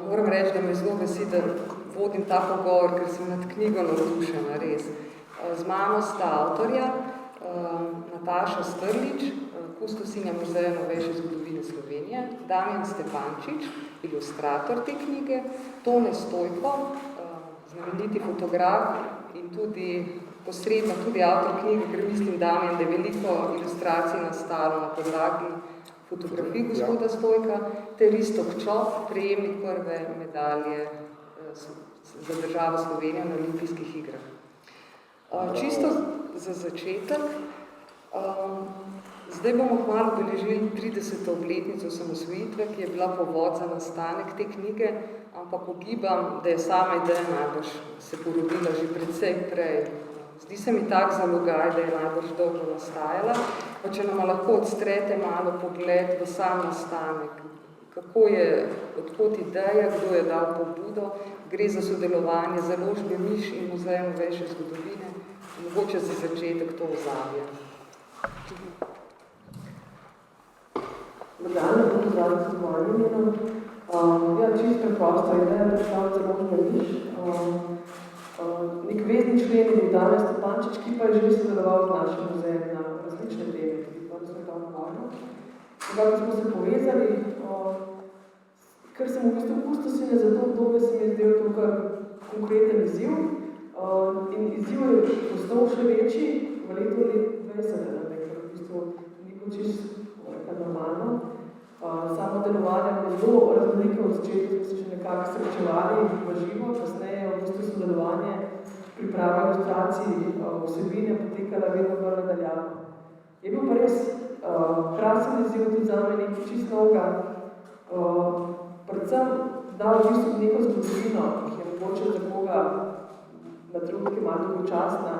Moram reči, da me zelo veseli, da vodim ta pogovor, ker sem nad knjigo navdušena, res. Z mano sta avtorja, Nataša Strlič, kustosinja Muzeja novejše zgodovine Slovenije, Damjan Stepančič, ilustrator te knjige, Tone Stojko, znameniti fotograf in tudi posredno tudi avtor knjige, ker mislim, Damjan, da je veliko ilustracij nastalo na podlagi fotografij gospoda Stojka, ter Iztok Čop, prejemnik prve medalje za državo Slovenije na olimpijskih igrah. Čisto za začetek, zdaj bomo kmalu obeležili 30. obletnico osamosvojitve, ki je bila povod za nastanek te knjige, ampak ugibam, da je sama ideja najbrž se porodila že precej prej. Zdi se mi tak zalogaj, da je najbrž dolgo nastajala, pa če nam lahko odstrete malo pogled v sam nastanek, kako je, odkot ideja, kdo je dal pobudo, gre za sodelovanje založbe Miš in Muzeja novejše zgodovine, mogoče za začetek to ozadje. Morda bom pozvali s mojim imenom. Čisto preprosta ideja predstavlja založbe Miš. Nek vezni člen je bil Damjan Stepančič, ki pa je že sodeloval v našem muzeju na različne teme, tudi prvo svetovno vojno. Kako smo se povezali, ker sem v bistvu kustosinja za to obdobje, se mi je zdel to kar konkreten izziv. In izziv je postal še večji v letu 2020, ker v bistvu ni čisto normalno. Samo delovanje je zelo raznoliko, od začetka smo se že nekako srečevali v živo, kasneje v bistvu sodelovanje priprava ilustracij vsebine potekala vedno bolj nadaljavo. Je bil pa res krasen izziv tudi zame nekaj čisto novega, predvsem dal v bistvu neko zgodovino, ki je mogoče za koga na trenutke malo dolgočasna,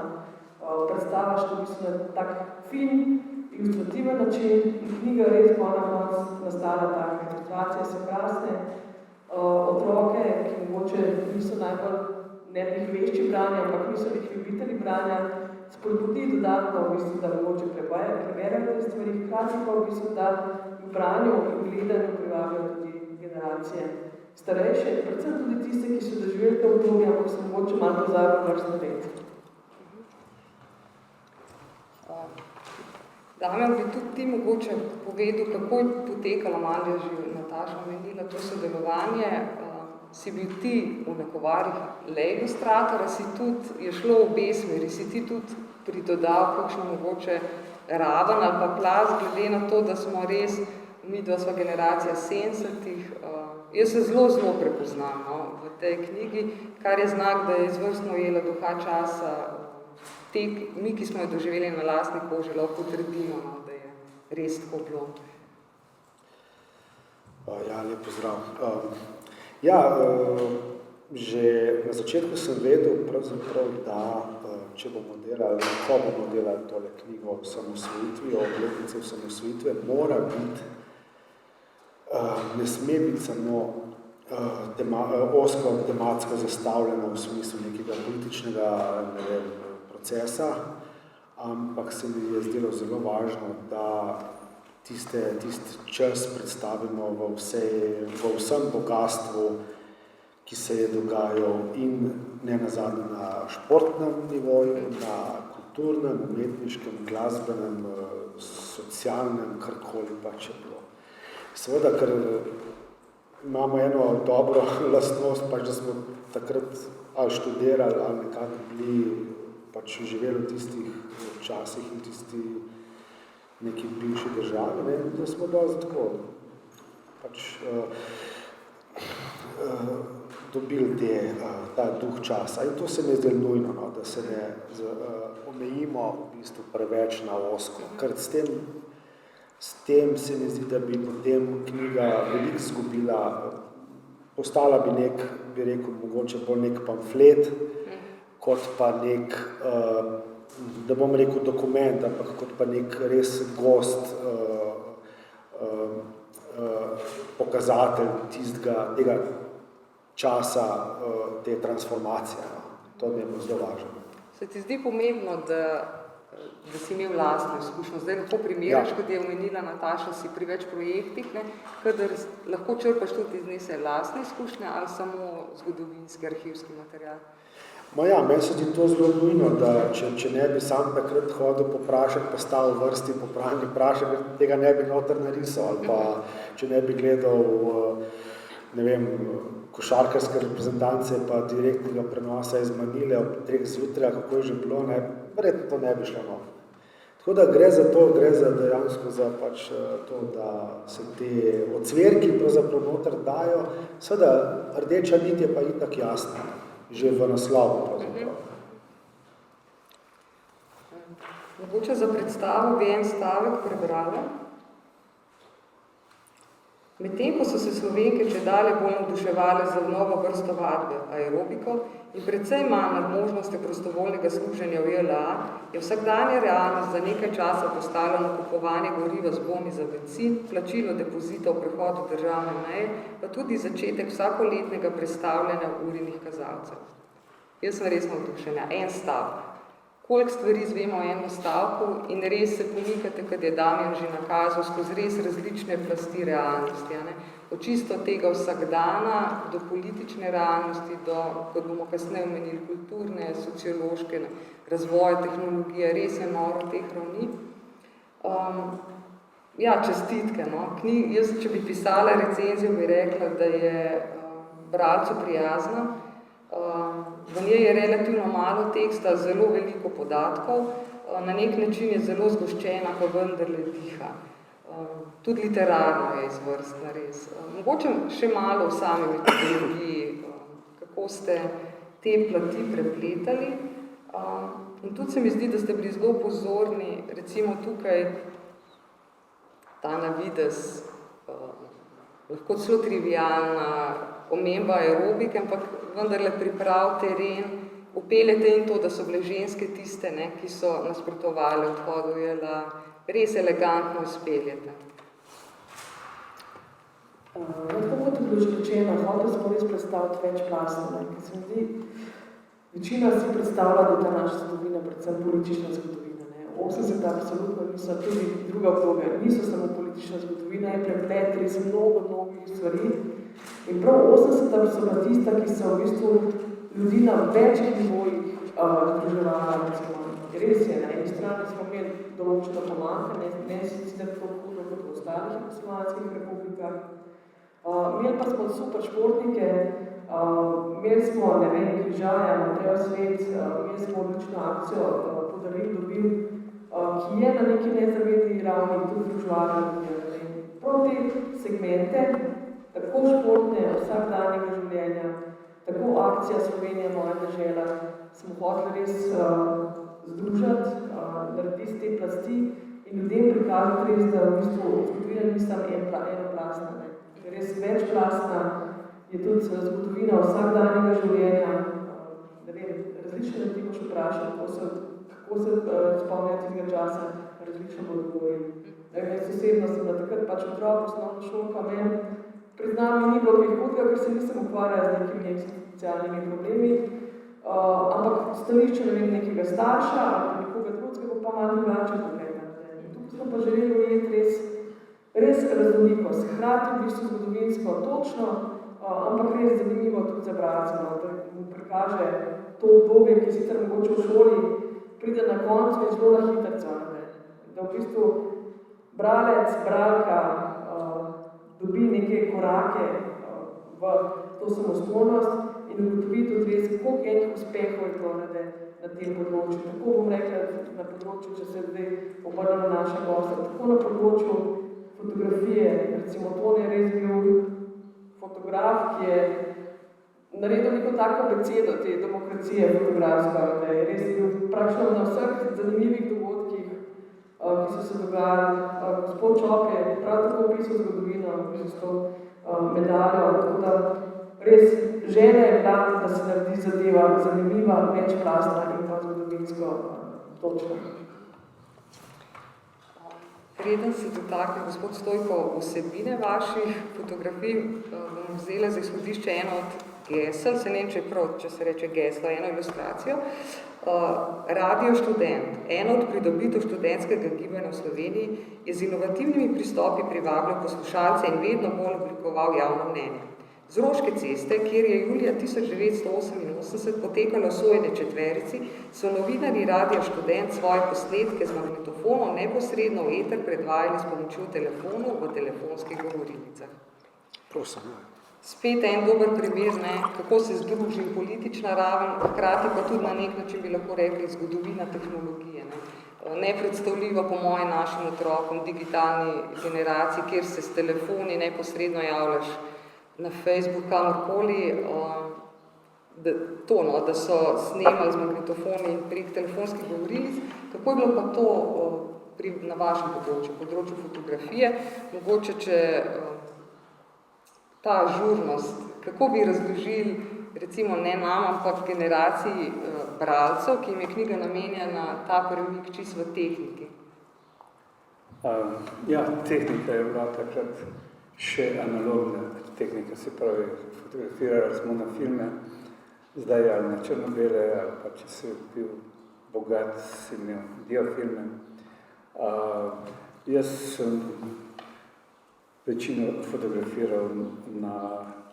predstavaš to v bistvu na tak fin, ilustrativen način in knjiga res bo na koncu nastala taka. Ilustracije so krasne, otroke, ki mogoče niso najbolj vešči branja, ampak niso nek ljubitelji branja, spodbudi dodatno v bistvu, da mogoče preberejo te stvari, hkrati pa v bistvu, da v branju in gledanju privabijo tudi generacije starejše, predvsem tudi tiste, ki so doživeli to obdobje, ampak so mogoče malo pozabili vrstno let. Damjan, bi tudi ti mogoče povedal, kako je potekalo, malo je že Nataša omenila to sodelovanje. Si bil ti v nakovarjih le ilustrator, si tudi, je šlo v obe smeri, si ti tudi pridodal kakšno mogoče raven ali pa plaz, glede na to, da smo res, midva sva generacija 70-ih. Jaz se zelo prepoznam v tej knjigi, kar je znak, da je izvrstno ujela duha časa. Mi, ki smo jo doživeli na lastni koži, lahko trdimo, da je res tako bilo. Lep pozdrav. Že na začetku sem vedel, pravzaprav, da če bomo delali, ko bomo delali tole knjigo o osamosvojitvi, o obletnici osamosvojitve, mora biti, ne sme biti samo osko tematsko zastavljeno v smislu nekega političnega, procesa, ampak se mi je zdelo zelo važno, da tisti čas predstavimo v vsem bogastvu, ki se je dogajal in nenazadnje na športnem nivoju, na kulturnem, umetniškem, glasbenem, socialnem, karkoli pa če bilo. Seveda, ker imamo eno dobro lastnost, pač, da smo takrat ali študirali ali nekako bili pač živeli v tistih časih in tisti neki bivši državi, da smo dosti tako pač dobili ta duh časa. In to se mi je zdelo nujno, da se ne omejimo v bistvu preveč na osko, ker s tem se mi zdi, da bi potem knjiga veliko izgubila, postala bi nek, bi rekel, mogoče bolj nek pamflet, kot pa nek, da bom rekel dokument, ampak kot pa nek res gost pokazatelj tega časa, te transformacije. To mi je zelo važno. Se ti zdi pomembno, da da si imel lastno izkušnjo. Zdaj lahko primeraš, kot je omenila Nataša, si pri več projektih, kadar lahko črpaš tudi iz nje lastne izkušnje ali samo zgodovinski, arhivski material. Meni se zdi to zelo nujno, da če ne bi sam takrat hodil poprašati, pa stal v vrsti popravni prašek, tega ne bi noter narisal, ali pa če ne bi gledal, košarkarske reprezentance pa direktnega prenosa iz Manile ob 3 zjutraj, kako je že bilo, verjetno to ne bi šlo noter. Tako da gre za to, gre za dejansko za pač to, da se te ocvirki pravzaprav noter dajo. Seveda, rdeča nit je pa itak jasna, že v naslovu pravzaprav. Mogoče za predstavo bi en stavek prebrala. Medtem, ko so se Slovenke čedalje bolj navduševale za novo vrsto vadbe, aerobiko, in precej manj nad možnostjo prostovoljnega služenja v JLA, je vsakdanja realnost za nekaj časa postala nakupovanje goriva z boni za bencin, plačilo depozita v prehodu državne meje, pa tudi začetek vsakoletnega prestavljanja urinih kazalcev. Jaz sem res navdušena. En stavek. Koliko stvari izvemo v enem stavku in res se pomikate, kad je Damjan že nakazal, skozi res različne plasti realnosti. Od čisto tega vsakdana do politične realnosti, do, kot bomo kasneje omenili, kulturne, sociološke, razvoja, tehnologije, res je noro teh ravni. Čestitke. Jaz, če bi pisala recenzijo, bi rekla, da je bralcu prijazna. V njej je relativno malo teksta, zelo veliko podatkov, na nek način je zelo zgoščena, pa vendarle diha. Tudi literarno je izvrstna, res. Mogoče še malo v sami metodologiji, kako ste te plati prepletali. In tudi se mi zdi, da ste bili zelo pozorni, recimo tukaj ta navidez, lahko celo trivialna omemba aerobike, ampak vendarle priprav teren, upeljete in to, da so bile ženske tiste, ki so nasprotovali odhodu JLA, res elegantno izpeljete. Tako kot je bilo že rečeno, hotel smo res predstaviti več plastov, ker se mi zdi, večina si predstavlja, da je ta naša zgodovina predvsem politična zgodovina. 80 absolutno niso, tudi druga obdobja, niso samo politična zgodovina, je preplet res mnogih stvari. In prav 80 so bila tista, ki so v bistvu ljudi na večjih nivojih združevala. Res je, na eni strani smo imeli določeno pomanjkanje, ne sicer tako hudo kot v ostalih jugoslovanskih republikah. Imeli pa smo super športnike, imeli smo, Križaja, Matejo Svet, imeli smo odlično akcijo Podaril dobil, ki je na neki nezavedni ravni tudi združevala. Prav te segmente, tako športne, vsakdanjega življenja, tako akcija Slovenija, moja dežela, smo hoteli res združiti, narediti te plasti in ljudem prikazati res, da v bistvu zgodovina ni samo enoplastna. Res večplastna je tudi zgodovina vsakdanjega življenja. Različne ljudi boš vprašal, kako se spomnijo tega časa, različno bodo govorili. Jaz osebno sem bila takrat otrok, osnovno šolka, priznam, mi ni bilo kaj hudega, ker se nisem ukvarjala z nekimi eksistencialnimi problemi, ampak stališče nekega starša ali nekoga drugega pa malo drugače pogledati. In tukaj smo pa želeli ujeti res raznolikost, hkrati v bistvu zgodovinsko točno, ampak res zanimivo tudi za bralca, da mu prikaže to obdobje, ki sicer mogoče v šoli pride na koncu in zelo na hitrco, da v bistvu bralec, bralka dobi neke korake v to samostojnost in ugotovi tudi res, koliko enih uspehov je to na tem področju. Tako bom rekla na področju, če se zdaj obrnem na naše goste, tako na področju fotografije, recimo Tone je res bil fotograf, ki je naredil neko tako abecedo te demokracije fotografska, da je res bil praktično na vseh zanimivih dogodkih, ki so se dogajali. Gospod Čop je prav tako opisal zgodovino, s to medaljo, tako da res želja je bila, da se naredi zadeva zanimiva, večplastna in pa zgodovinsko točna. Preden se dotakne gospod Stojko vsebine vaših fotografij, bom vzela za izhodišče eno od gesel, se ne vem, če je prav, če se reče geslo, eno ilustracijo. Radio študent, eno od pridobitev študentskega gibanja v Sloveniji, je z inovativnimi pristopi privabljal poslušalce in vedno bolj oblikoval javno mnenje. Z Roške ceste, kjer je julija 1988 potekalo sojenje četverici, so novinarji Radia Študent svoje posnetke z magnetofonom neposredno v eter predvajali s pomočjo telefonov v telefonskih govorilnicah. Prosim. Spet en dober primer, ne, kako se združi politična raven, hkrati pa tudi na nek način bi lahko rekli zgodovina tehnologije. Nepredstavljivo po moje našim otrokom, digitalni generaciji, kjer se s telefoni neposredno javljaš na Facebook, kamorkoli, da so snemali z magnetofoni prek telefonskih govorilic. Kako je bilo pa to na vašem področju fotografije? Mogoče, če ta ažurnost, kako bi razložili, recimo ne nam, ampak generaciji bralcev, ki jim je knjiga namenjena, ta premik čisto v tehniki? Tehnika je bila takrat še analogna tehnika, se pravi, fotografirali smo na filme, zdaj ali na črno-bele, ali pa če si bil bogat, si imel diafilme. Jaz sem večino fotografiral na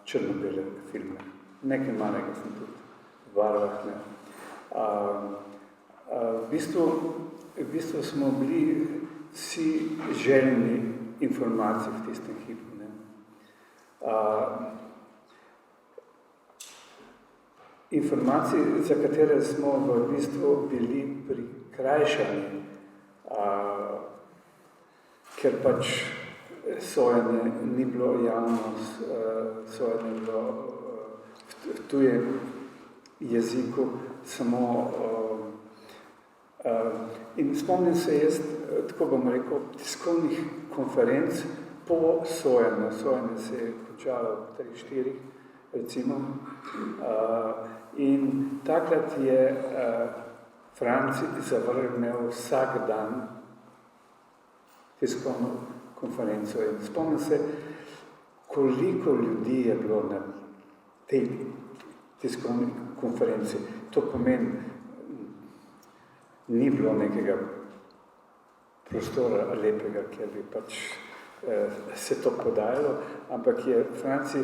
črno-bele filme. Nekaj malega sem tudi v barvah. V bistvu smo bili vsi željni informacij v tistem hipu. Informacij, za katere smo v bistvu bili prikrajšani, ker pač sojenje ni bilo javnost, sojenje je bilo v tujem jeziku samo. In spomnim se jaz, tako bom rekel, tiskovnih konferenc po sojenju. Sojenje se je končalo v 3-4, recimo. In takrat je Franci zavrnil vsak dan tiskovno konferenco. In spomnim se, koliko ljudi je bilo na tej tiskovni konferenci. To pomeni, ni bilo nekega prostora lepega, kjer bi pač se to podajalo, ampak je Franci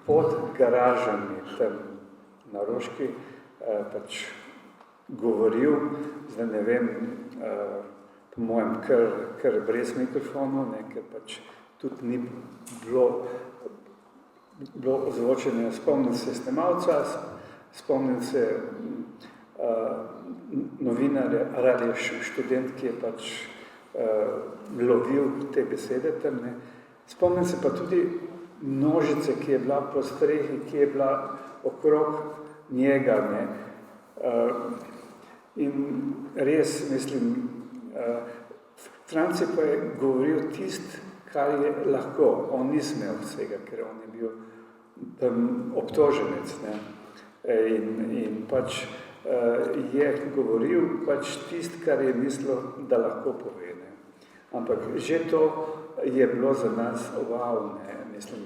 pod garažami tam na Roški pač govoril, zdaj ne vem, po mojem kar brez mikrofonov, ker pač tudi ni bilo ozvočenje. Spomnim se snemalca, spomnim se novinarja Radio Študent, ki je pač lovil te besede tam. Spomnim se pa tudi množice, ki je bila po strehi, ki je bila okrog njega. In res, mislim, Franci pa je govoril tist, kar je lahko. On ni smel vsega, ker on je bil tam obtoženec. In pač je govoril pač tist, kar je mislil, da lahko pove. Ampak že to je bilo za nas wow, mislim,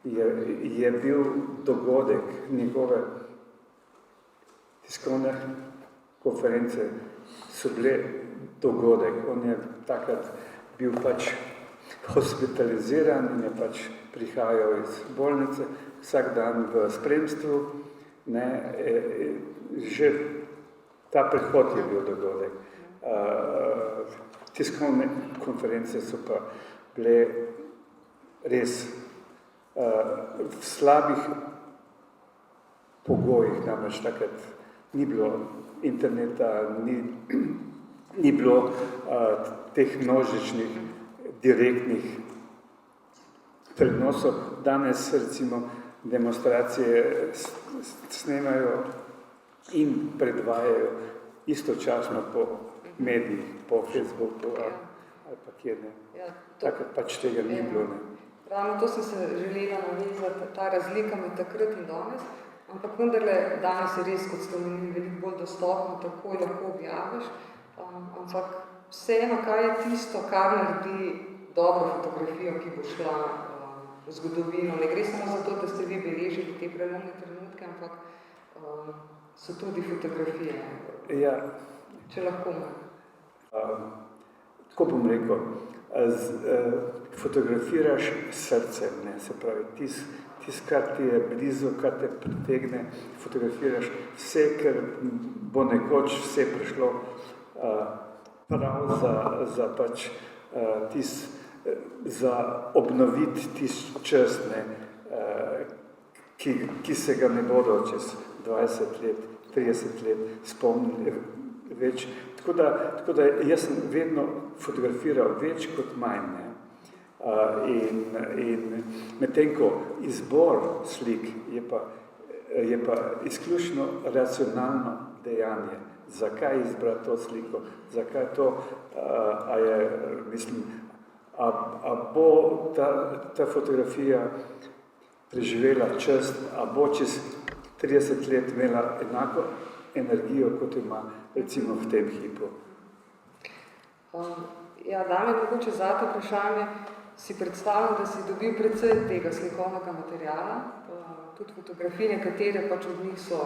je bil dogodek njegove tiskovne konference, so bile dogodek. On je takrat bil pač hospitaliziran in je pač prihajal iz bolnice vsak dan v spremstvu. Že ta prihod je bil dogodek. Tiskovne konference so pa bile res v slabih pogojih, namreč takrat ni bilo interneta, ni bilo teh množičnih direktnih prenosov. Danes recimo demonstracije snemajo in predvajajo istočasno po medijih, po Facebooku ali pa kjer ne. Takrat pač tega ni bilo. Ravno to sem se želela navezati, ta razlika med takrat in danes, ampak vendarle danes je res, kot ste omenili, veliko bolj dostopno, takoj lahko objaviš, ampak vseeno, kaj je tisto, kar naredi dobro fotografijo, ki bo šla zgodovino. Ne gre samo za to, da ste vi beležili te prelomne trenutke, ampak so tudi fotografije. Ja. Če lahko. Tako bom rekel, fotografiraš srcem, ne, se pravi, kar ti je blizu, kar te pritegne, fotografiraš vse, ker bo nekoč vse prišlo prav za pač za obnoviti tisti čas, ne, ki se ga ne bodo čez 20 let, 30 let spomnili več. Tako da jaz sem vedno fotografiral več kot manj. Ne. In medtem ko izbor slik je pa izključno racionalno dejanje. Zakaj izbrati to sliko? Zakaj to? A bo ta fotografija preživela čas, a bo čez 30 let imela enako energijo, kot ima recimo v tem hipu. Ja, dame, mogoče za to vprašanje si predstavljam, da si dobil predvsej tega slikovnega materiala, tudi fotografije, katere pač od njih so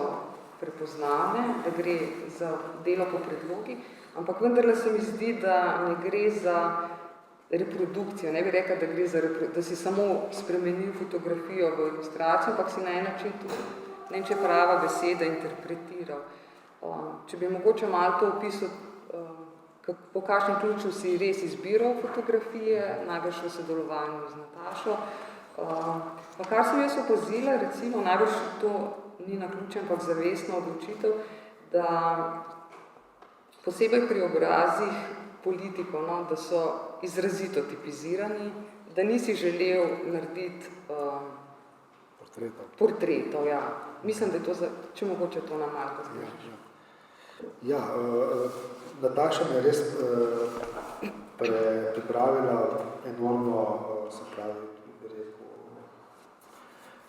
prepoznane, da gre za delo po predlogi, ampak vendarle se mi zdi, da ne gre za reprodukcijo, ne bi rekla, da si samo spremenil fotografijo v ilustracijo, ampak si na en način tudi, ne če prava beseda, interpretiral. Če bi mogoče malo to opisal, po kakšnem ključu si res izbiral fotografije, najbrž v sodelovanju z Natašo. Pa kar sem jaz opazila, recimo, najbrž to ni naključen, ampak zavestna odločitev, da posebej pri obrazih politikov, no, da so izrazito tipizirani, da nisi želel narediti portretov, ja. Mislim, da je to, če mogoče to nam malo razložiš. Ja, Nataša me je res pripravila enormno, se pravi,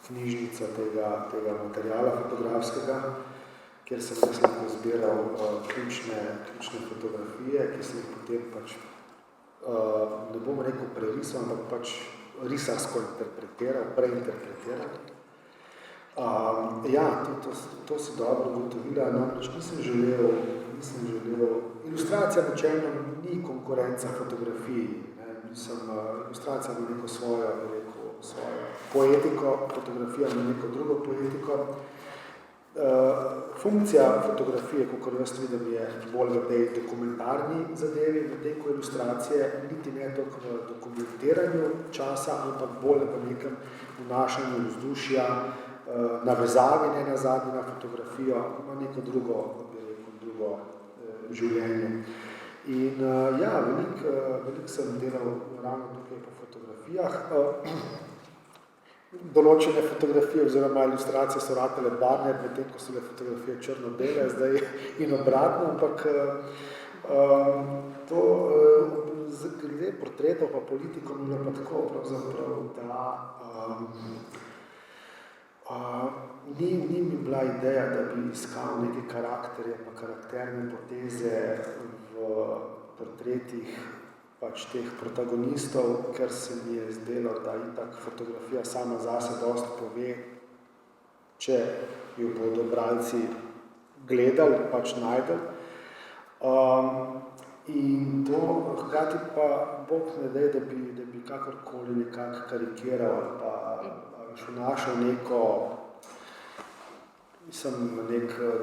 knjižnica tega materiala fotografskega, kjer sem res zbiral ključne fotografije, ki sem jih potem pač, ne bom rekel prerisal, ampak pač risarsko preinterpretiral. Ja, to si dobro ugotovila, namreč nisem želel, ilustracija načelno ni konkurenca fotografiji, ilustracija ima neko svojo poetiko, fotografija ima neko drugo poetiko. Funkcija fotografije, kakor jaz vidim, je bolj v tej dokumentarni zadevi, v tej ilustracije, niti ne toliko v dokumentiranju časa, ampak bolj v nekem vnašanju vzdušja, navezavi ne nazadnje na fotografijo, ima neko drugo življenje. In ja, veliko sem delal ravno tukaj po fotografijah. Določene fotografije oziroma ilustracije so ratele barne, medtem ko so bile fotografije črno-bele, zdaj in obratno, ampak to glede portretov pa politikom je pa tako pravzaprav, da ni mi bila ideja, da bi iskal neke karakterje pa karakterne poteze v portretih pač teh protagonistov, ker se mi je zdelo, da itak fotografija sama zase dosti pove, če jo bodo bralci gledali, pač najdel. In to hkrati pa Bog ne dej, da bi kakorkoli nekako karikiral ali pa našel nek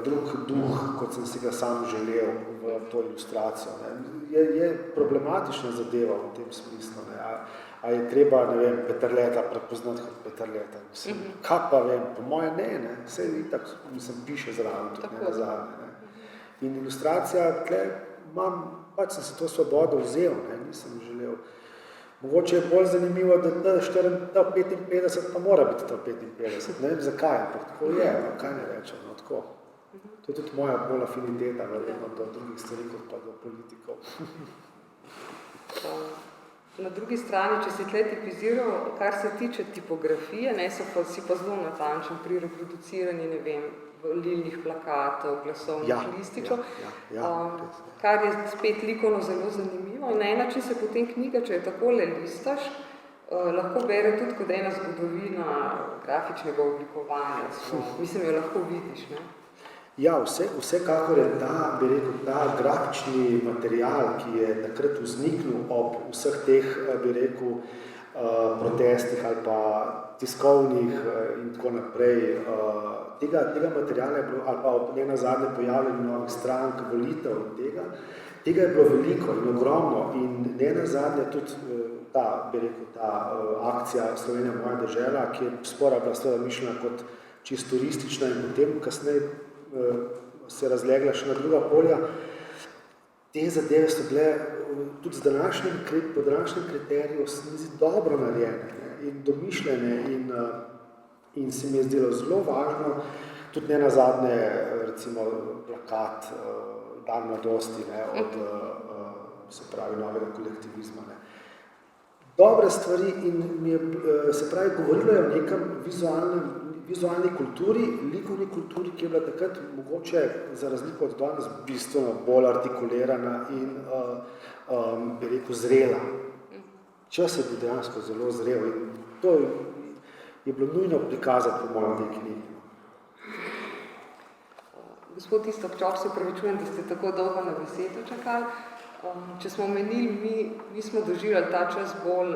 drug duh, kot sem si ga sam želel v to ilustracijo. Je problematična zadeva v tem smislu. A je treba, ne vem, Peterleta prepoznati kot Peterleta. Kaj pa vem, po moje ne. Vse itak, piše zraven, tudi ne nazadnje. In ilustracija, tle imam, pač sem si to svobodo vzel, nisem želel. Mogoče je bolj zanimivo, da ta 55 pa mora biti ta 55. Ne vem zakaj, ampak tako je, kaj ne rečem, tako. To je tudi moja bolj afiniteta, verjetno, do drugih stvari, kot pa do politikov. Na drugi strani, če si tle tipiziral, kar se tiče tipografije, si pa zelo natančen pri reproduciranju, ne vem, lilnih plakatov, glasovnih lističev, kar je spet likovno zelo zanimivo. In na en način se potem knjiga, če jo takole listaš, lahko bere tudi kot ena zgodovina grafičnega oblikovanja. Mislim, jo lahko vidiš, ne? Ja, vsekakor je ta grafični material, ki je takrat vzniknil ob vseh teh, protestih ali pa tiskovnih in tako naprej. Tega materiala je bilo, ali pa ob nenazadnje pojavljanju novih strank, volitev in tega je bilo veliko in ogromno in nenazadnje tudi ta akcija Slovenija moja dežela, ki je spora bila seveda mišljena kot čisto turistična in potem kasneje se razlegla še na druga polja. Te zadeve so bile tudi po današnjem kriteriju dobro narejene in domišljene in se mi je zdelo zelo važno, tudi nenazadnje recimo plakat Dan mladosti od se pravi novega kolektivizma. Dobre stvari in mi je, se pravi, govorilo je o nekem vizualni kulturi, likovni kulturi, ki je bila takrat mogoče za razliko od danes bistveno bolj artikulirana in zrela. Čas je bil dejansko zelo zrel in to je bilo nujno prikazati po mojem tej knjigi. Gospod Iztok, se upravičujem, da ste tako dolgo na besedo čakali. Če smo omenili, mi smo doživljali ta čas bolj,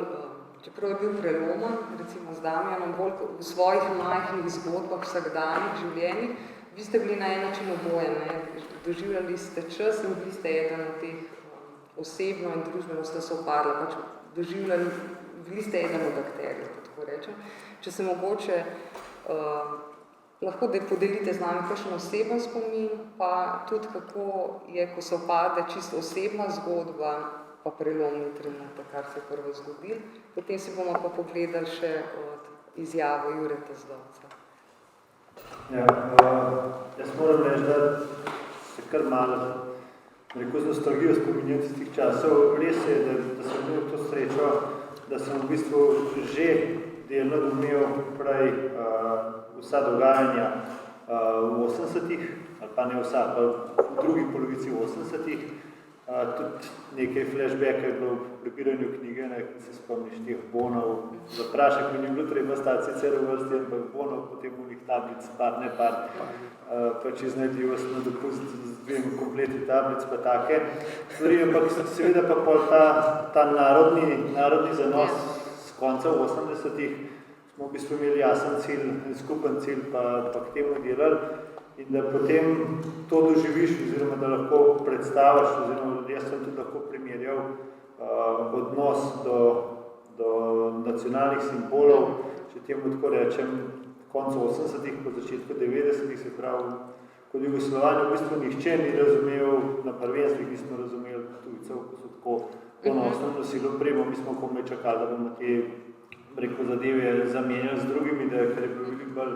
čeprav je bil preloman, recimo z Damjanom, bolj v svojih majhnih zgodbah, vsakdanjih življenjih, vi ste bili na en način oboje, doživljali ste čas in bili ste eden od teh osebno in družbeno ste se oparili, pač doživljali, bili ste eden od akterjev, tako rečem. Če se mogoče lahko da podelite z nami kakšen oseben spomin, pa tudi kako je, ko se opade čisto osebna zgodba, pa prelomni trenutek, kar se je prvo zgodil. Potem si bomo pa pogledali še od izjavo Jureta Zdovca. Ja, jaz moram reči, da se kar malo z nostalgijo spominjam tistih časov. Res je, da sem imel to srečo, da sem v bistvu že delno domel prej vsa dogajanja v 80-ih, ali pa ne vsa, pa v drugi polovici 80-ih. Tudi nekaj flashbacka je bilo v prebiranju knjige, ki se spomniš teh bonov. Za prašek mi ni bilo treba stati sicer v vrsti, ampak bonov, potem unih tablic, ne par, pač iznajdljivost na dopust z dvema kompleti tablic, pa take. Ampak seveda pa pol ta narodni zanos s konca v 80-ih smo v bistvu imeli jasen cilj, skupen cilj, pa k temu delali. In da potem to doživiš, oziroma da lahko predstaviš, oziroma da jaz sem tudi lahko primerjal odnos do nacionalnih simbolov, če temu tako rečem, koncu 80-ih, po začetku 90-ih, se pravi, kot Jugoslovanja v bistvu nihče ni razumel, na prvenstvih nismo razumeli tujcev, ko so tako ponosno nosili opremo, mi smo komaj čakali, da bomo te zadeve zamenjali z drugimi, ker je bilo veliko bolj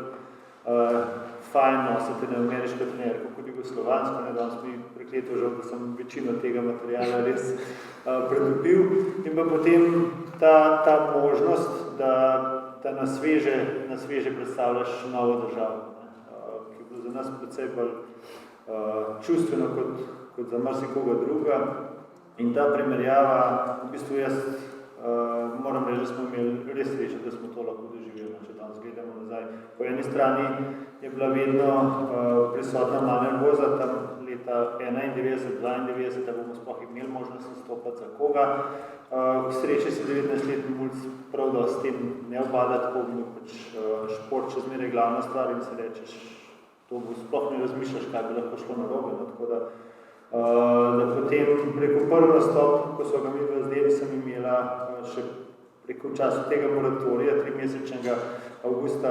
fajn nositi na ameriško trenerko kot jugoslovansko, danes mi prekleto žal, da sem večino tega materiala res predobil. In pa potem ta možnost, da na sveže predstavljaš novo državo, ki je bilo za nas precej bolj čustveno kot za marsikoga druga. In ta primerjava, v bistvu jaz moram reči, da smo imeli res srečo, da smo to lahko doživeli, če danes gledamo nazaj. Po eni strani je bila vedno prisotna malo nervoza, tam leta 91-92, da bomo sploh imeli možnost nastopati za koga. K sreči se 19-letni mulj prav da s tem ne obada, tako bi pač šport še zmeraj glavna stvar in se rečeš, to bo sploh ne razmišljaš, kaj bi lahko šlo narobe. Tako da potem preko prvi nastop, ko so ga mi zdeli, sem imela še preko času tega moratorija, 3-mesečnega avgusta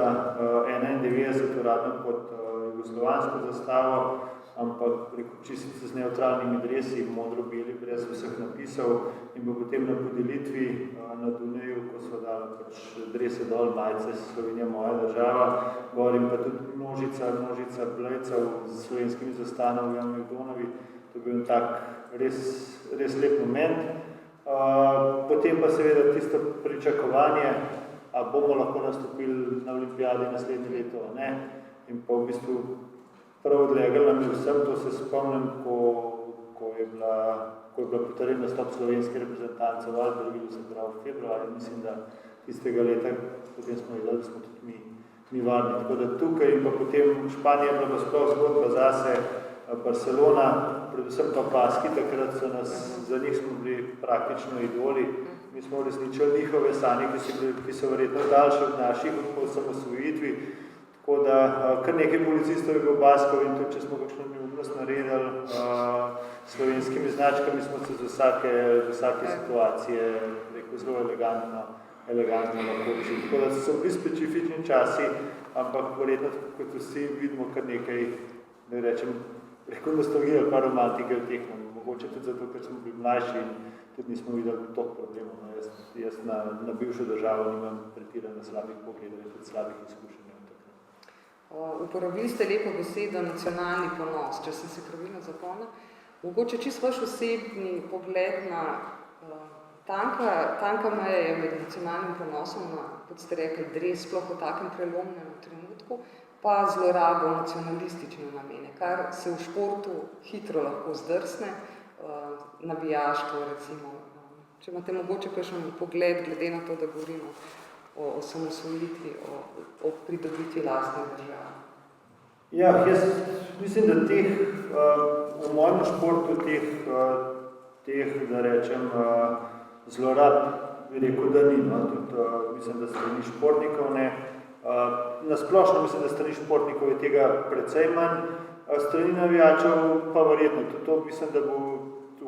91, uradno pod jugoslovansko zastavo, ampak preko čistice z neutralnimi dresi, modro-beli, brez vseh napisov, in bo potem na podelitvi na Dunaju, ko so dali pač drese dol, majice Slovenija moja država, govorim pa tudi množica blejcev z slovenskimi zastanovami v Donavi. To je bil tak res lep moment. Potem pa seveda tisto pričakovanje, a bomo lahko nastopili na olimpijadi naslednje leto, ne? In pa v bistvu prav odlegalo nam je vsem, to se spomnim, ko je bila potreben nastop slovenske reprezentance v Albervilu, se pravi v februarju, mislim, da tistega leta, potem smo vedeli, da smo tudi mi varni. Tako da tukaj in pa potem Španija je bila pa sploh zgodba zase, Barcelona, predvsem pa Baski, takrat so nas, za njih smo bili praktično idoli. Mi smo uresničili njihove sanje, ki so verjetno daljše od naših, od osamosvojitvi. Tako da kar nekaj policistov je bilo Baskov in tudi, če smo kakšno neumnost naredili, slovenskimi značkami smo se z vsake situacije, rekel, zelo elegantno lahko učili. Tako da so bili specifični časi, ampak verjetno, kot vsi vidimo, kar nekaj, ne rečem, rekel, nostalgije ali pa romantike v teh, mogoče tudi zato, ker smo bili mlajši in tudi nismo videli toliko problemov. No, jaz na bivšo državo nimam pretirano slabih pogledov in tudi slabih izkušenj. Uporabili ste lepo besedo nacionalni ponos, če sem se pravilno zapomnila. Mogoče čisto vaš osebni pogled na tanka meja je med nacionalnim ponosom na, kot ste rekli, dres, sploh v takem prelomnem trenutku, pa zlorabo nacionalistične namene, kar se v športu hitro lahko zdrsne, navijaštvo recimo. Če imate mogoče kakšen pogled glede na to, da govorimo o osamosvojitvi, o pridobitvi lastne države. Ja, jaz mislim, da v mojem športu teh, da rečem, zlorab, bi rekel, da ni. No? Tudi, mislim, da strani športnikov ne. Nasplošno mislim, da strani športnikov je tega precej manj. Strani navijačev pa verjetno. To mislim, da bo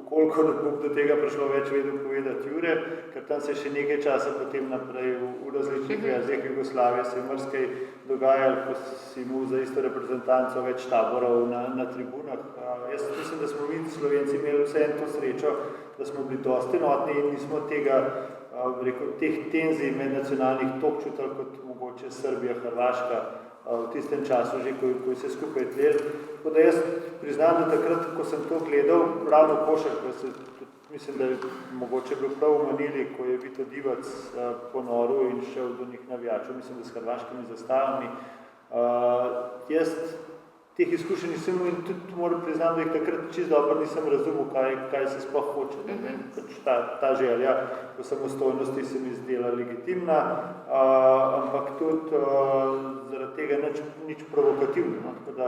koliko bo do tega prišlo več vedel povedati Jure, ker tam se še nekaj časa potem naprej v različnih verzijah Jugoslavije se je marsikaj dogajalo, ko si imel za isto reprezentanco več taborov na tribunah. Jaz mislim, da smo mi Slovenci imeli vseeno to srečo, da smo bili dosti enotni in nismo teh tenzij mednacionalnih toliko čutili kot mogoče Srbija, Hrvaška, v tistem času že, ko se skupaj tleli. Tako da jaz priznam, da takrat, ko sem to gledal, ravno košarka, mislim, da je mogoče bilo prav v Manili, ko je Vito Divac ponoril in šel do njih navijačev, mislim, da s hrvaškimi zastavami. Jaz teh izkušenj nisem in tudi moram priznam, da jih takrat čisto dobro nisem razumel, kaj se sploh hoče. Ta želja po samostojnosti se mi zdela legitimna, ampak tudi zaradi tega nič provokativno. No? Tako da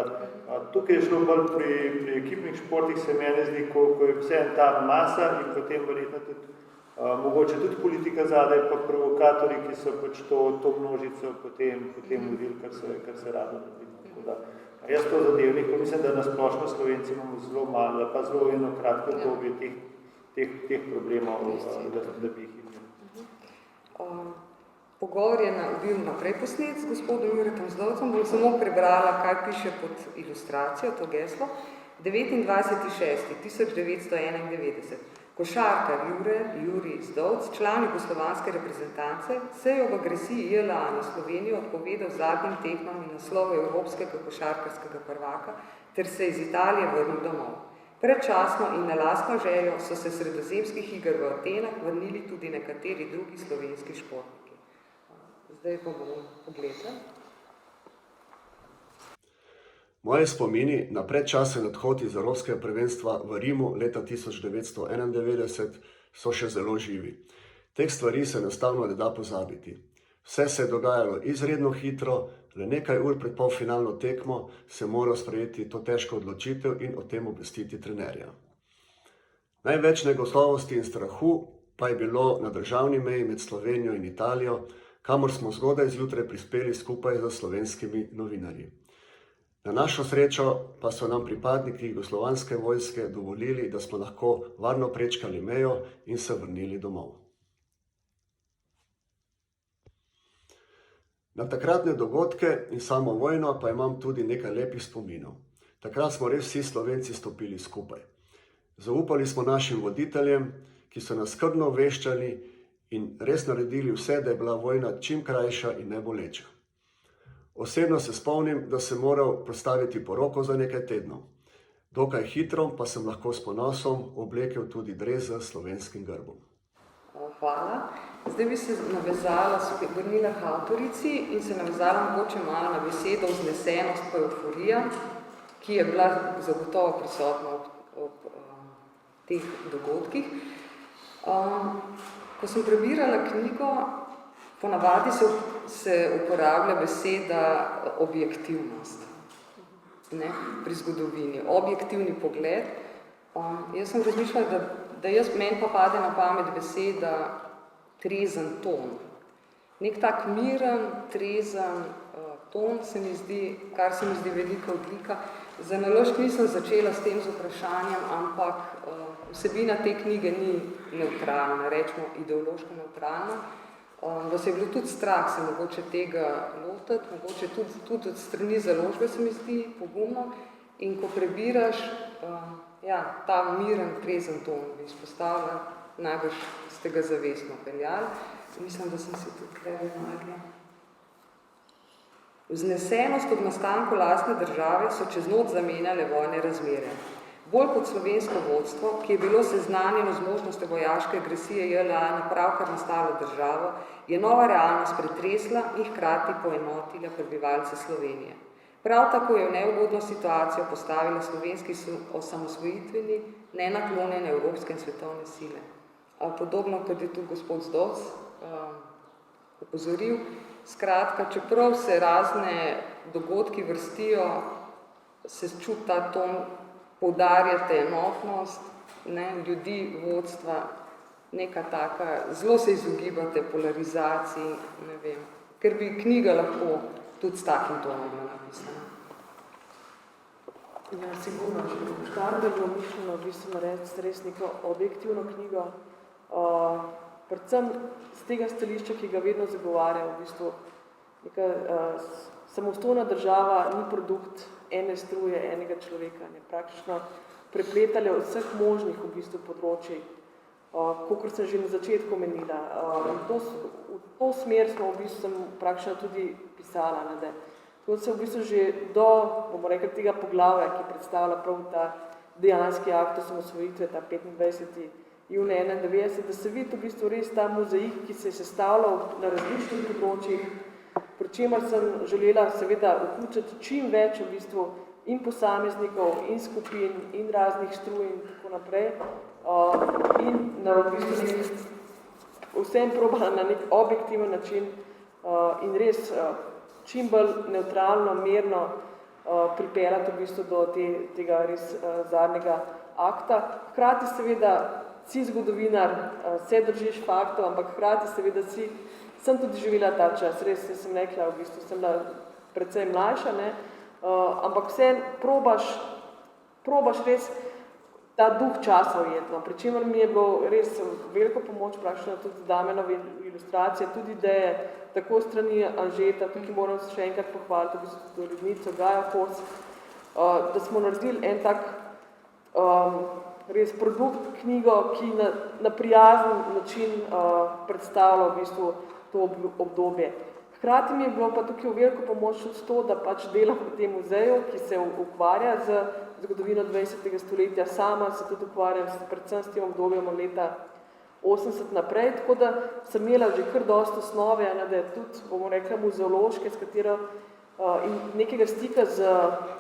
tukaj je šlo bolj pri ekipnih športih, se meni zdi, ko je vseeno ta masa in potem verjetno tudi mogoče tudi politika zadaj, pa provokatorji, ki so pač to množico potem vodili, kar se rado naredi. Jaz to zadevnik, pa mislim, da na splošno Slovenci imamo zelo malo, pa zelo eno kratko obdobje teh problemov, da bi jih imeli. Pogovor je bil naprej posnet s gospodom Juretom Zdovcem, bom samo prebrala, kaj piše pod ilustracijo, to geslo. 29.6.1991. Košarkar Jurij Zdovc, član jugoslovanske reprezentance, se je v agresiji JLA na Slovenijo odpovedal zadnjim tekmam in naslovu evropskega košarkarskega prvaka ter se iz Italije vrnil domov. Predčasno in na lastno željo so se sredozemskih iger v Atenah vrnili tudi nekateri drugi slovenski športniki. Zdaj pa bomo pogledali. Moje spomini na predčasen odhod iz Evropskega prvenstva v Rimu leta 1991 so še zelo živi. Teh stvari se enostavno ne da pozabiti. Vse se je dogajalo izredno hitro, le nekaj ur pred polfinalno tekmo se moral sprejeti to težko odločitev in o tem obvestiti trenerja. Največ negotovosti in strahu pa je bilo na državni meji med Slovenijo in Italijo, kamor smo zgodaj zjutraj prispeli skupaj z slovenskimi novinarji. Na našo srečo pa so nam pripadniki jugoslovanske vojske dovolili, da smo lahko varno prečkali mejo in se vrnili domov. Na takratne dogodke in samo vojno pa imam tudi nekaj lepih spominov. Takrat smo res vsi Slovenci stopili skupaj. Zaupali smo našim voditeljem, ki so nas skrbno obveščali in res naredili vse, da je bila vojna čim krajša in ne boleča. Osebno se spomnim, da sem moral postaviti poroko za nekaj tednov. Dokaj hitro pa sem lahko s ponosom oblekel tudi dres z slovenskim grbom. Hvala. Zdaj bi se vrnila k avtorici in se navezala mogoče malo na besedo vznesenost pa evforija, ki je bila zagotovo prisotna ob teh dogodkih. Ko sem prebirala knjigo, Ponavadi se uporablja beseda objektivnost, ne, pri zgodovini, objektivni pogled. Jaz sem razmišljala, da meni pa pade na pamet beseda trezen ton. Nek tak miren, trezen ton se mi zdi, kar se mi zdi velika odlika. Za naložb nisem začela s tem z vprašanjem, ampak vsebina te knjige ni nevtralna, rečemo ideološko nevtralna. Vas je bilo tudi strah se mogoče tega lotiti, mogoče tudi od strani založbe se mi zdi pogumno. In ko prebiraš, ta miren, trezen ton bi izpostavila, najbrž ste ga zavestno peljali. Mislim, da sem si tudi tukaj najdla. Vznesenost ob nastanku lastne države so čez noč zamenjale vojne razmere. Bolj kot slovensko vodstvo, ki je bilo seznanjeno z možnostjo vojaške agresije JLA na pravkar nastalo državo, je nova realnost pretresla in hkrati poenotila prebivalce Slovenije. Prav tako je v neugodno situacijo postavila slovenski osamosvojitveni, nenaklonjene evropske in svetovne sile. Podobno, kot je tu gospod Zdovc opozoril, skratka, čeprav se razne dogodki vrstijo, se čuti ta ton, poudarjate enotnost, ljudi, vodstva, neka taka, zelo se izogibate polarizaciji, ne vem, ker bi knjiga lahko tudi s takim tonom bila napisana. Ja, sigurno, če bi Škarda bilo mišljeno, v bistvu narediti res neko objektivno knjigo, predvsem z tega stališča, ki ga vedno zagovarja, v bistvu neka samostojna država ni produkt ene struje, enega človeka, ne praktično prepletali od vseh možnih v bistvu področij, kakor sem že na začetku menila. V to smer smo v bistvu sem praktično tudi pisala, ne, tako se v bistvu že do, bomo rekli, tega poglavja, ki predstavlja prav ta dejanski akt osamosvojitve, ta 25. junij 91, da se vidi v bistvu res ta mozaik, ki se je sestavljal na različnih področjih, pri čemer sem želela seveda vključiti čim več v bistvu in posameznikov, in skupin, in raznih struj in tako naprej. In na v bistvu vsem probala na nek objektiven način in res čim bolj nevtralno, merno pripeljati v bistvu do tega res zadnjega akta. Hkrati seveda si zgodovinar, se držiš faktov, ampak hkrati seveda sem tudi živela ta čas, res sem rekla, v bistvu sem bila precej mlajša, ne, ampak vse probaš res ta duh časa ujetno, pri čemer mi je bilo res veliko pomoč, praktično tudi Damenove ilustracije, tudi ideje, tako strani Anžeta, tukaj moram se še enkrat pohvaliti, v bistvu tudi urednico Gajo Kos, da smo naredili en tak res produkt, knjigo, ki na prijazen način predstavlja v bistvu to obdobje. Hkrati mi je bilo pa tukaj veliko pomoč tudi to, da pač delam v tem muzeju, ki se ukvarja z zgodovino 20. stoletja, sama se tudi ukvarjam predvsem s tem obdobjem od leta 80 naprej, tako da sem imela že kar dosti osnove, da je tudi, bomo rekla, muzeološke, s katero in nekega stika z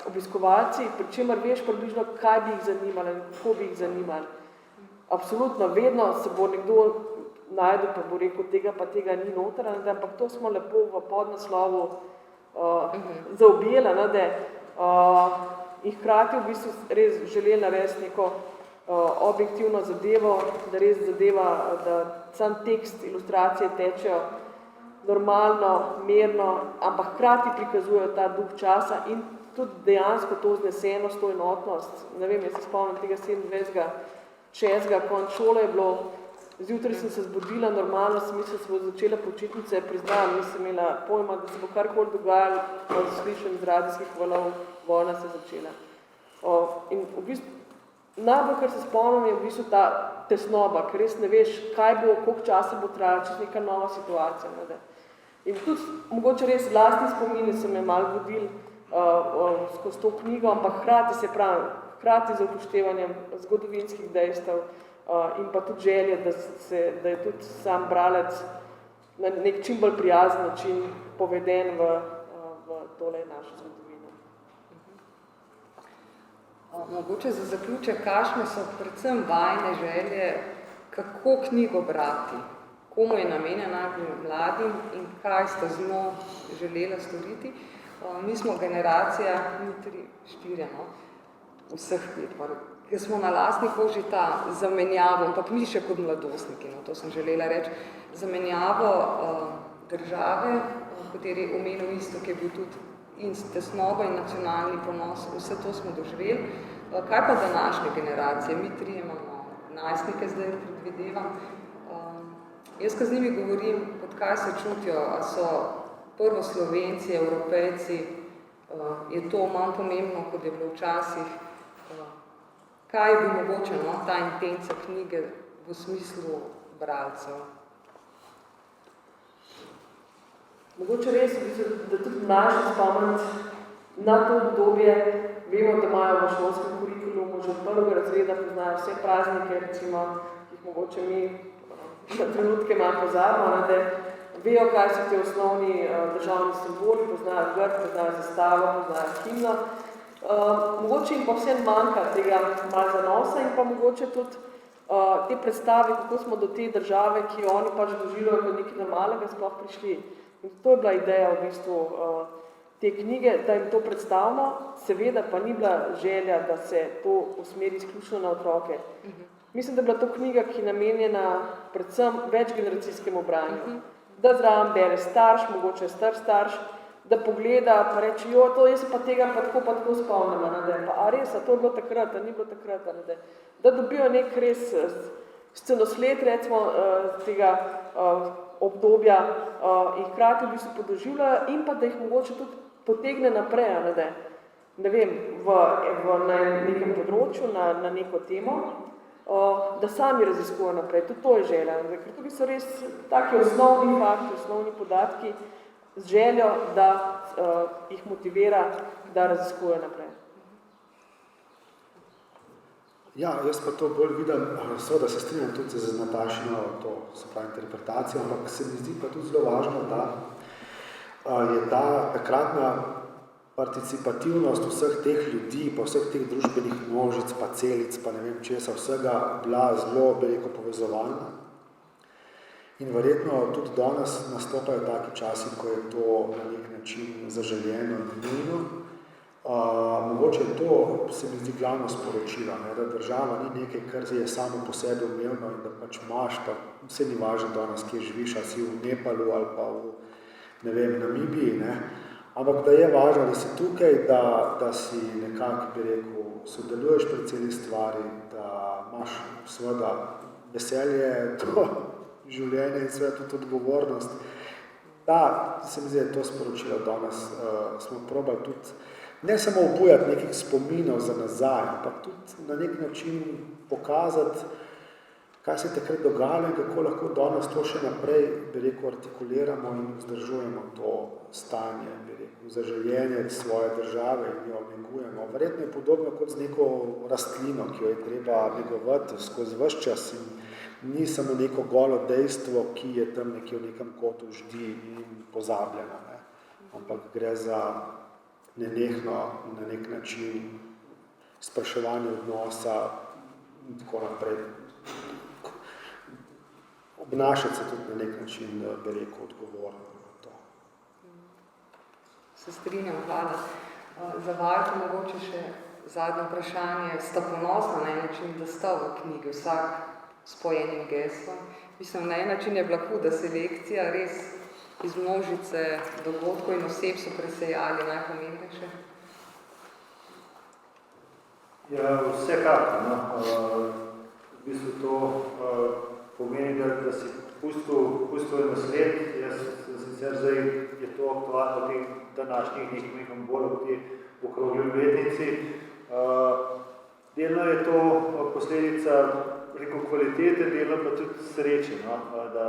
obiskovalci, pri čemer veš približno, kaj bi jih zanimalo in kako bi jih zanimalo. Absolutno, vedno se bo nekdo najdel, pa bo rekel, tega pa tega ni noter, ampak to smo lepo v podnaslovu zaobjela, in hkrati v bistvu res želeli narediti neko objektivno zadevo, da res zadeva, da sam tekst, ilustracije tečejo normalno, merno, ampak hkrati prikazujejo ta duh časa in tudi dejansko to vznesenost, to enotnost. Ne vem, jaz se spomnim tega 27. konec šole je bilo, zjutraj sem se zbudila, normalno sem mislila, da se bo začela počitnice, priznala, nisem imela pojma, da se bo karkoli dogajalo, da slišim iz radijskih valov, vojna se začela. In v bistvu, najbolj, kar se spomnim, je v bistvu ta tesnoba, ker res ne veš, kaj bo, koliko časa bo trajala, čez neka nova situacija. In tudi, mogoče res lastni spomini so me malo vodili skozi to knjigo, ampak hkrati z upoštevanjem zgodovinskih dejstev in pa tudi želje, da je tudi sam bralec na nek čim bolj prijazen način poveden v tole našo zgodovino. Mogoče za zaključek, kakšne so predvsem vajne želje, kako knjigo brati, komu je namenjen najbolj mladim in kaj sta z njo želela storiti. Mi smo generacija, mi 3-4, no, vseh 5, ker smo na lastni koži ta zamenjavo, ampak mi še kot mladostniki, no, to sem želela reči, zamenjavo države, v kateri je omenil isto, ki je bil tudi in tesnoba in nacionalni ponos, vse to smo doživeli. Kaj pa današnje generacije? Mi 3 imamo najstnike, zdaj predvidevam. Jaz, ko z njimi govorim, pod kaj se čutijo, a so prvo Slovenci, Evropejci, je to manj pomembno, kot je bilo včasih. Kaj bi mogoče, no, ta intenca knjige v smislu bralcev? Mogoče res, da tudi naši spomniti na to obdobje, vemo, da imajo v šolskem kurikulumu že od prvega razreda poznajo vse praznike, recimo, ki jih mogoče mi na trenutke malo pozabimo, da vejo, kaj so ti osnovni državni simboli, poznajo grb, poznajo zastavo, poznajo himno. Mogoče jim pa vse manjka tega malo zanosa in pa mogoče tudi te predstave, kako smo do te države, ki jo oni pač doživljajo kot nekaj normalnega, sploh prišli. In to je bila ideja v bistvu te knjige, da jim to predstavimo, seveda pa ni bila želja, da se to usmeri izključno na otroke. Mislim, da je bila to knjiga, ki je namenjena predvsem večgeneracijskemu branju. Da zraven bere starš, mogoče star starš, da pogleda pa reče, jo, to jaz pa tega pa tako spomnim, pa a res, a to je bilo takrat, a ni bilo takrat, da dobijo nek res scenosled, recimo, tega obdobja in hkrati v bistvu podoživljajo in pa da jih mogoče tudi potegne naprej, ne vem, na nekem področju, na neko temo, da sami raziskujejo naprej. Tudi to je želja, ker tukaj so res taki osnovni fakti, osnovni podatki z željo, da jih motivira, da raziskujejo naprej. Ja, jaz pa to bolj vidim, seveda se strinjam tudi z Natašino to, se pravi, interpretacijo, ampak se mi zdi pa tudi zelo važno, da je ta takratna participativnost vseh teh ljudi, pa vseh teh družbenih množic, pa celic, pa ne vem česa, vsega bila zelo, bi rekel, povezovalna. In verjetno tudi danes nastopajo taki časi, ko je to na nek način zaželjeno in nujno. Mogoče to se mi zdi glavno sporočilo, da država ni nekaj, kar je samo po sebi umevno in da pač imaš, pa vse ni važno danes, kje živiš, a si v Nepalu ali pa v, ne vem, Namibiji, ne? Ampak da je važno, da si tukaj, da si nekako, bi rekel, sodeluješ pri celi stvari, da imaš seveda veselje, to življenje in seveda tudi odgovornost. Da, se mi zdi, da je to sporočilo danes, smo probali tudi ne samo obujati nekih spominov za nazaj, ampak tudi na nek način pokazati, kaj se takrat dogajalo in kako lahko danes to še naprej, bi rekel, artikuliramo in vzdržujemo to stanje, bi rekel, zaželjenje svoje države in jo negujemo. Verjetno je podobno kot z neko rastlino, ki jo je treba negovati skozi ves čas in ni samo neko golo dejstvo, ki je tam nekje v nekem kotu ždi in pozabljeno, ne? Ampak gre za nenehno na nek način spraševanje odnosa in tako naprej. Obnašati se tudi na nek način, bi rekel, odgovorno. Se strinjam, hvala. Za Valjko mogoče še zadnje vprašanje. Sta ponosna na en način, da sta v knjigi vsak s pojenim geslom? Mislim, na en način je bila huda selekcija, res iz množice dogodkov in oseb so presejali najpomembnejše? Ja, vsekakor, no. V bistvu to pomeni, da si pustil nasled. Jaz sicer zdaj je to aktualno v teh današnjih nekaj bolj v tej okrogli obletnici. Delno je to posledica preko kvalitete, delno pa tudi sreče, no? Da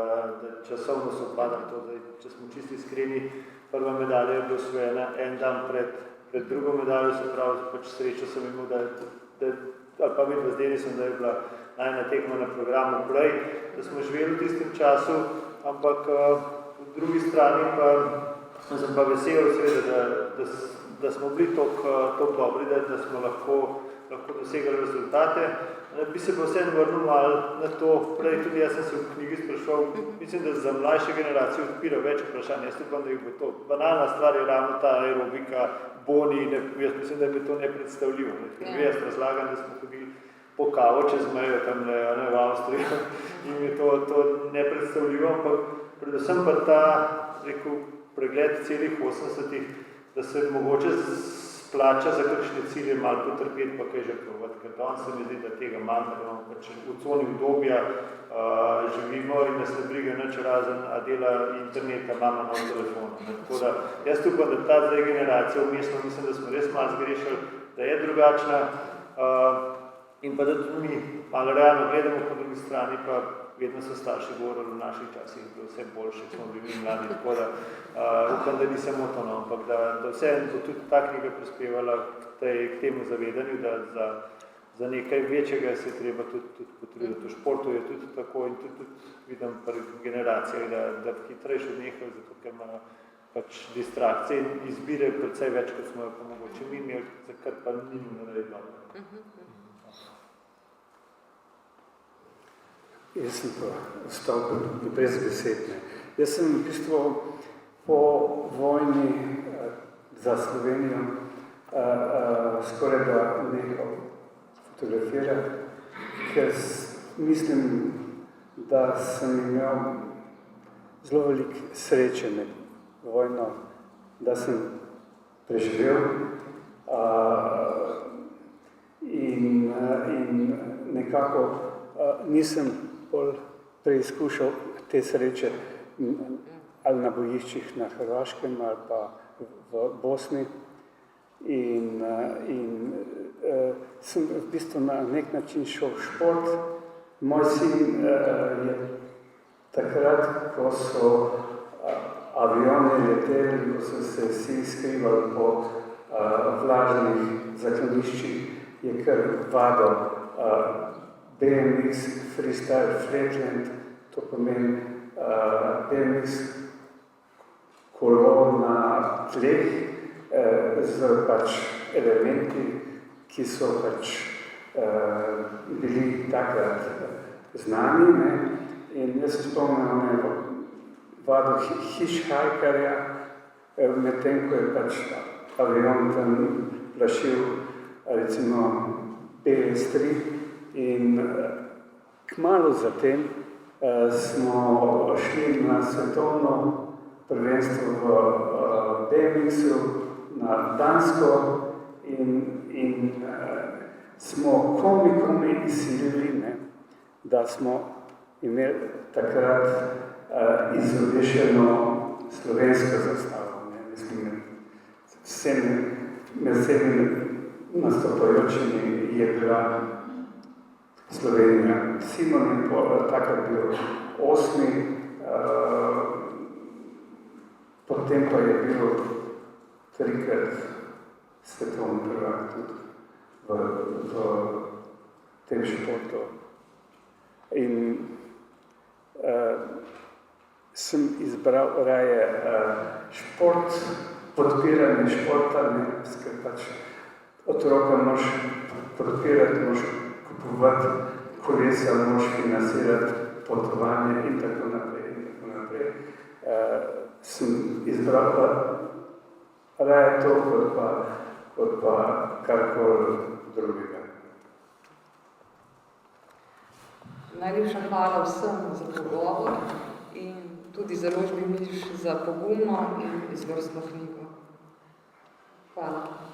časovno se opadam to. Zdaj, če smo čisti iskreni, prva medalja je bila osvojena en dan pred drugo medaljo, se pravi, pač srečo sem imel, ali pa vidva zdaj nisem, da je bila najna tekma na programu prej, da smo živeli v tistem času, ampak v drugi strani pa sem pa vesel, seveda, da smo bili toliko dobri, da smo lahko lahko dosegali rezultate. Bi se pa vseeno vrnil malo na to, prej tudi jaz sem se v knjigi sprašal, mislim, da za mlajše generacije odpira več vprašanj, jaz upam, da jih bo to. Banalna stvar je ravno ta aerobika, boni, jaz mislim, da je to nepredstavljivo. Jaz razlagam, da smo hodili po kavo čez mejo tam v Avstrijo in je to nepredstavljivo, ampak predvsem pa ta, rekel, pregled celih 80-ih, da se mogoče splača za kakšne cilje malo potrpeti, pa kaj že provati, ker danes se mi zdi, da tega malo, da imamo pač v coni udobja živimo in nas ne briga nič razen, a dela interneta, imamo nov telefon. Tako da jaz upam, da ta zdaj generacija vmesno, mislim, da smo res malo zgrešili, da je drugačna in pa da tudi mi malo realno gledamo, po drugi strani pa vedno so starši govorili v naših časih, da vse boljše, smo bili mladi, tako da upam, da ni samo to, no, ampak da vseeno bo tudi ta knjiga prispevala k temu zavedanju, da za nekaj večjega se treba tudi potruditi. V športu je tudi tako in tudi vidim pri generacijah, da hitrejše odnehajo, zato ker imajo pač distrakcije in izbire precej več, kot smo jo pa mogoče mi imeli, za kar pa ni naredno. Jaz sem pa ostal brez besed. Jaz sem v bistvu po vojni za Slovenijo skoraj da nehal fotografirati, ker mislim, da sem imel zelo veliko sreče med vojno, da sem preživel in nekako nisem bolj preizkušal te sreče ali na bojiščih na Hrvaškem ali pa v Bosni in sem v bistvu na nek način šel v šport. Moj sin je takrat, ko so avioni leteli, ko so se vsi skrivali po vlažnih zakloniščih, je kar vadil BMX Freestyle Flatland, to pomeni BMX kolo na tleh z pač elementi, ki so pač bili takrat znani. Ne? In jaz se spomnim, vadil hitchhikerja, medtem ko je pač avion tam plašil recimo PS3. In kmalu zatem smo šli na svetovno prvenstvo v BMX-u na Dansko in smo komi izsilili, da smo imeli takrat izobešeno slovensko zastavo. Med vsemi nastopajočimi je bila Slovenija. Simon je takrat bil 8. Potem pa je bil 3-krat svetovni prvak tudi v tem športu. In sem izbral raje šport, podpiranje športa, ker pač otroka moraš podpirati, moraš kupovati kolesa, moraš financirati potovanje in tako naprej. Sem izbral raje to, kot pa karkoli drugega. Najlepša hvala vsem za pogovor in tudi založbi Miš za pogumno in izvrstno knjigo. Hvala.